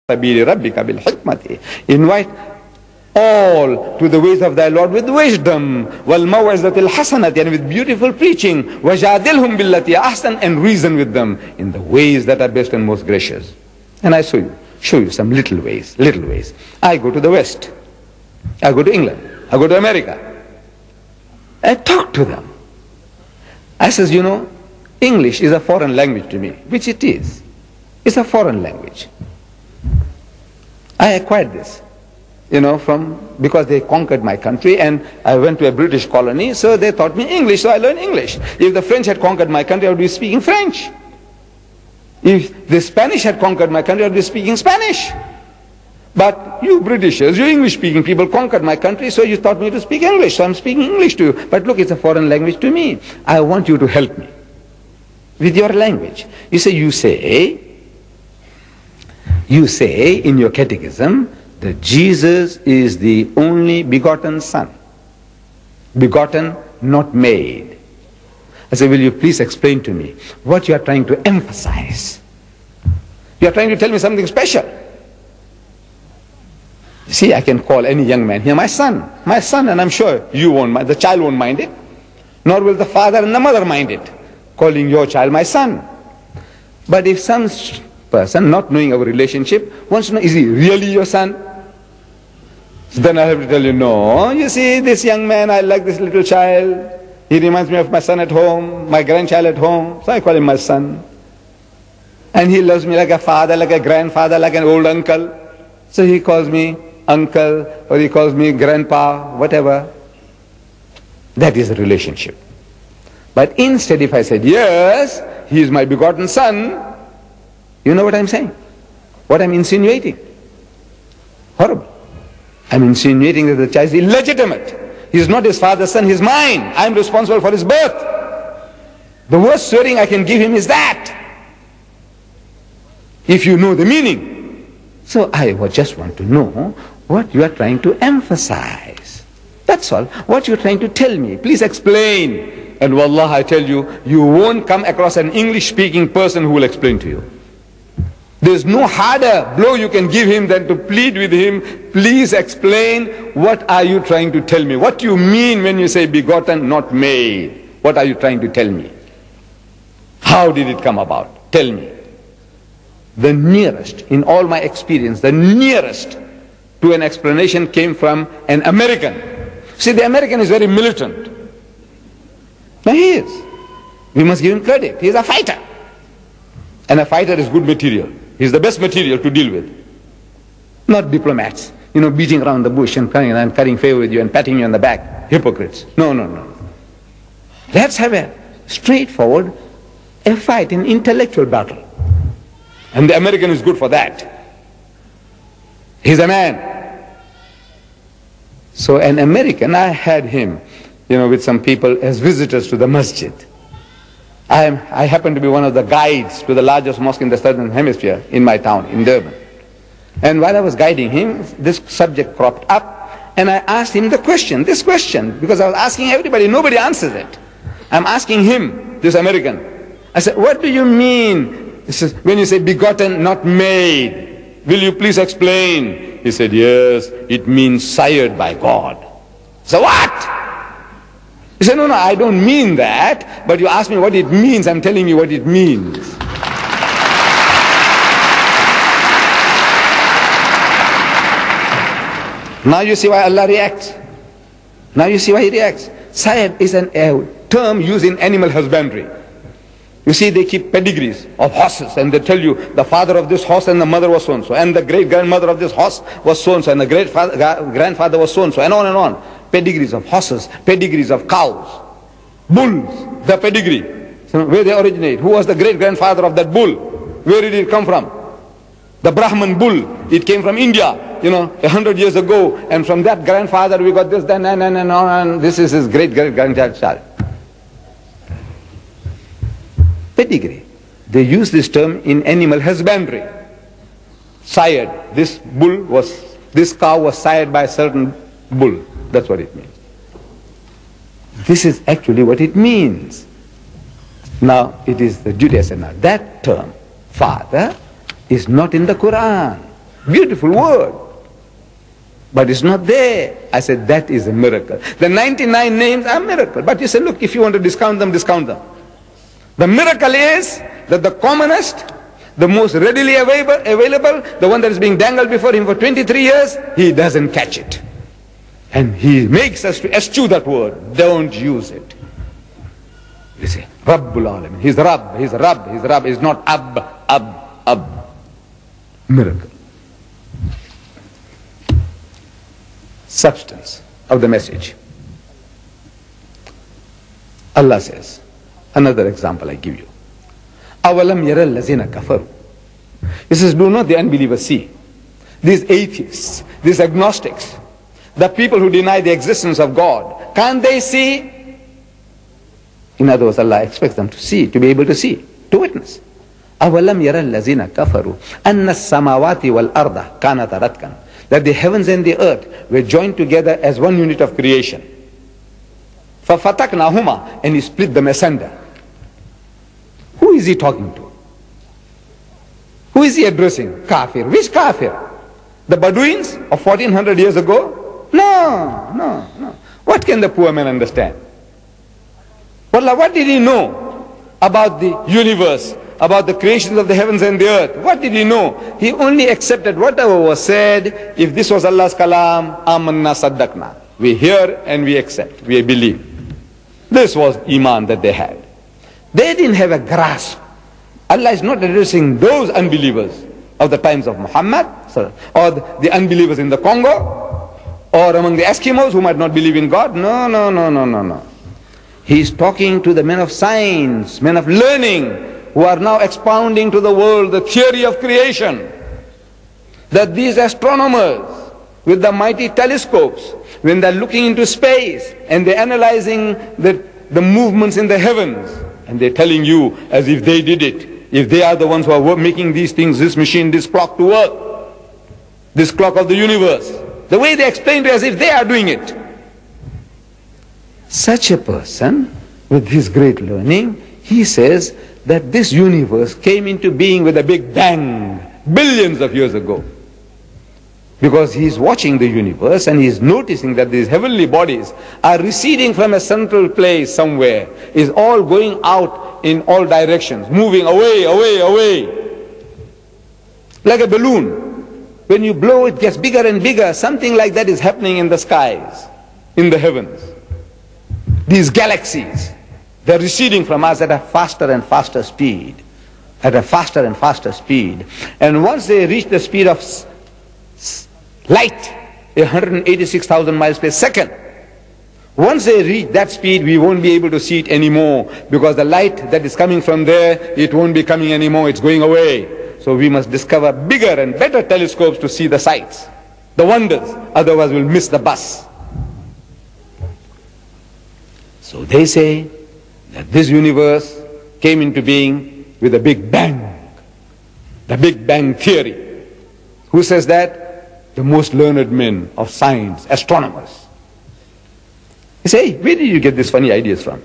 Invite all to the ways of thy Lord with wisdom, وَالْمَوْعِزَةِ الْحَسَنَةِ, and with beautiful preaching, وَجَادِلْهُمْ بِالَّتِي أَحْسَنُ, and reason with them in the ways that are best and most gracious. And I show you some little ways. I go to the West, I go to England, I go to America, I talk to them. I says, you know, English is a foreign language to me, which it is. It's a foreign language. I acquired this, you know, because they conquered my country, and I went to a British colony, so they taught me English, so I learned English. If the French had conquered my country, I would be speaking French. If the Spanish had conquered my country, I would be speaking Spanish. But you Britishers, you English-speaking people conquered my country, so you taught me to speak English, so I'm speaking English to you. But look, it's a foreign language to me. I want you to help me with your language. You say in your catechism that Jesus is the only begotten Son. Begotten, not made. I say, will you please explain to me what you are trying to emphasize? You are trying to tell me something special. See, I can call any young man here my son, and I'm sure you won't mind, the child won't mind it, nor will the father and the mother mind it, calling your child my son. But if some person, not knowing our relationship, wants to know, is he really your son? So then I have to tell you, no, you see, this young man, I like this little child. He reminds me of my son at home, my grandchild at home, so I call him my son. And he loves me like a father, like a grandfather, like an old uncle. So he calls me uncle, or he calls me grandpa, whatever. That is a relationship. But instead, if I said, yes, he is my begotten son, you know what I'm saying? What I'm insinuating? Horrible. I'm insinuating that the child is illegitimate. He's not his father's son, he's mine. I'm responsible for his birth. The worst swearing I can give him is that, if you know the meaning. So I just want to know what you are trying to emphasize. That's all. What you're trying to tell me. Please explain. And wallah, I tell you, you won't come across an English-speaking person who will explain to you. There's no harder blow you can give him than to plead with him, please explain, what are you trying to tell me? What do you mean when you say begotten, not made? What are you trying to tell me? How did it come about? Tell me. The nearest, in all my experience, the nearest to an explanation came from an American. See, the American is very militant. Now he is. We must give him credit. He is a fighter. And a fighter is good material. He's the best material to deal with. Not diplomats, you know, beating around the bush and cutting favor with you and patting you on the back. Hypocrites. No. Let's have a straightforward, a fight, an intellectual battle. And the American is good for that. He's a man. So an American, I had him, you know, with some people as visitors to the masjid. I happen to be one of the guides to the largest mosque in the southern hemisphere in my town, in Durban. And while I was guiding him, this subject cropped up, and I asked him this question, because I was asking everybody, nobody answers it. I'm asking him, this American. I said, what do you mean? He says, when you say begotten, not made, will you please explain? He said, yes, it means sired by God. So what? He said, no, I don't mean that, but you asked me what it means, I'm telling you what it means. Now you see why Allah reacts. Now you see why He reacts. Sired is a term used in animal husbandry. You see, they keep pedigrees of horses, and they tell you the father of this horse and the mother was so-and-so, and the great-grandmother of this horse was so-and-so, and the great-grandfather was so-and-so, and on and on. Pedigrees of horses, pedigrees of cows, bulls, the pedigree, where they originate. Who was the great-grandfather of that bull? Where did it come from? The Brahman bull, it came from India, you know, 100 years ago, and from that grandfather we got this, then, and this is his great-great-grandchild. Pedigree. They use this term in animal husbandry. Sired. This cow was sired by a certain bull. That's what it means. This is actually what it means. Now, it is the Judaism. Now, that term, father, is not in the Quran. Beautiful word. But it's not there. I said, that is a miracle. The 99 names are miracle. But you say, look, if you want to discount them, discount them. The miracle is that the commonest, the most readily available, the one that is being dangled before him for 23 years, he doesn't catch it. And he makes us to eschew that word. Don't use it. You say, Rabbul Alamin. He's Rabb, he's Rabb, he's Rabb. He's not Ab. Miracle. Substance of the message. Allah says, another example I give you. Awalam yaral lazina kafaru. He says, do not the unbelievers see? These atheists, these agnostics, the people who deny the existence of God, can't they see? In other words, Allah expects them to see, to be able to see, to witness. Awalam yaral lazina kafaru anna samawati wal arda kanata ratkan. That the heavens and the earth were joined together as one unit of creation. فَفَتَقْنَاهُمَا, and he split them asunder. Who is he talking to? Who is he addressing? Kafir. Which kafir? The Bedouins of 1400 years ago? No. What can the poor man understand? Wallah, what did he know about the universe, about the creations of the heavens and the earth? What did he know? He only accepted whatever was said. If this was Allah's kalam, amanna saddaqna. We hear and we accept, we believe. This was iman that they had. They didn't have a grasp. Allah is not addressing those unbelievers of the times of Muhammad, or the unbelievers in the Congo, or among the Eskimos who might not believe in God. No. He is talking to the men of science, men of learning, who are now expounding to the world the theory of creation. That these astronomers with the mighty telescopes, when they're looking into space and they're analyzing the movements in the heavens, and they're telling you as if they did it, if they are the ones who are making these things, this machine, this clock to work, this clock of the universe, the way they explain to us as if they are doing it. Such a person with his great learning, he says that this universe came into being with a big bang billions of years ago. Because he is watching the universe and he is noticing that these heavenly bodies are receding from a central place somewhere, is all going out in all directions, moving away. Like a balloon. When you blow, it gets bigger and bigger. Something like that is happening in the skies, in the heavens. These galaxies, they're receding from us at a faster and faster speed. And once they reach the speed of light, 186,000 miles per second, once they reach that speed, we won't be able to see it anymore, because the light that is coming from there, it won't be coming anymore, it's going away. So we must discover bigger and better telescopes to see the sights, the wonders, otherwise we'll miss the bus. So they say that this universe came into being with a big bang, the Big Bang theory. Who says that? The most learned men of science, astronomers. You say, hey, where did you get these funny ideas from?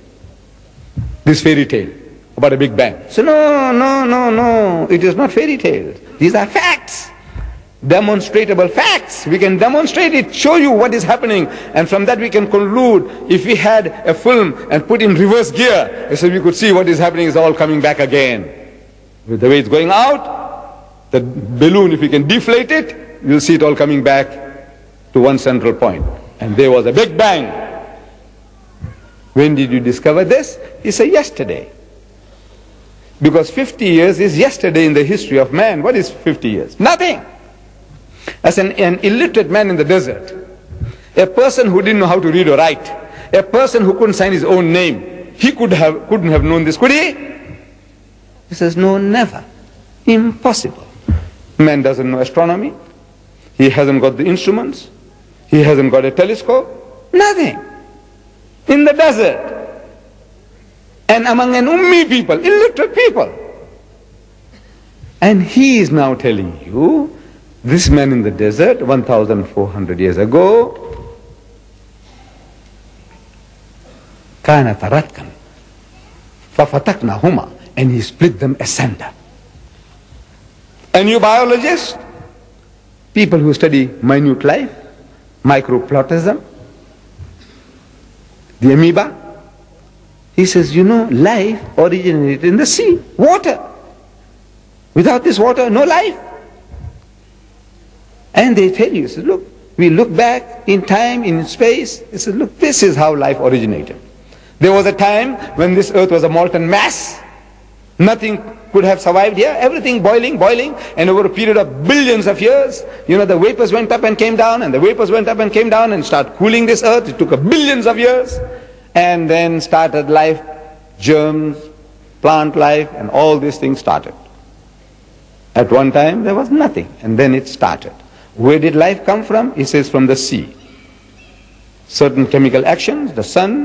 This fairy tale about a Big Bang. So no, it is not fairy tales. These are facts. Demonstratable facts. We can demonstrate it, show you what is happening, and from that we can conclude. If we had a film and put in reverse gear, so we could see what is happening is all coming back again. With the way it's going out, the balloon, if we can deflate it, you'll see it all coming back to one central point. And there was a Big Bang. When did you discover this? He said, yesterday. Because 50 years is yesterday in the history of man. What is 50 years? Nothing. As an illiterate man in the desert, a person who didn't know how to read or write, a person who couldn't sign his own name, he couldn't have known this, could he? He says, no, never. Impossible. Man doesn't know astronomy. He hasn't got the instruments. He hasn't got a telescope. Nothing. In the desert. And among an ummi people, illiterate people. And he is now telling you, this man in the desert, 1,400 years ago, كَانَ تَرَتْكًا فَفَتَقْنَاهُمَا, and he split them asunder. And you biologists, People who study minute life, microplasm, the amoeba, he says, you know, life originated in the sea, water. Without this water, no life. And they tell you, say, look, we look back in time, in space, they say, look, this is how life originated. There was a time when this earth was a molten mass. Nothing could have survived here. Everything boiling, and over a period of billions of years, you know, the vapors went up and came down, and the vapors went up and came down and started cooling this earth. It took billions of years, and then started life, germs, plant life, and all these things started. At one time there was nothing, and then it started. Where did life come from? He says from the sea. Certain chemical actions, the sun,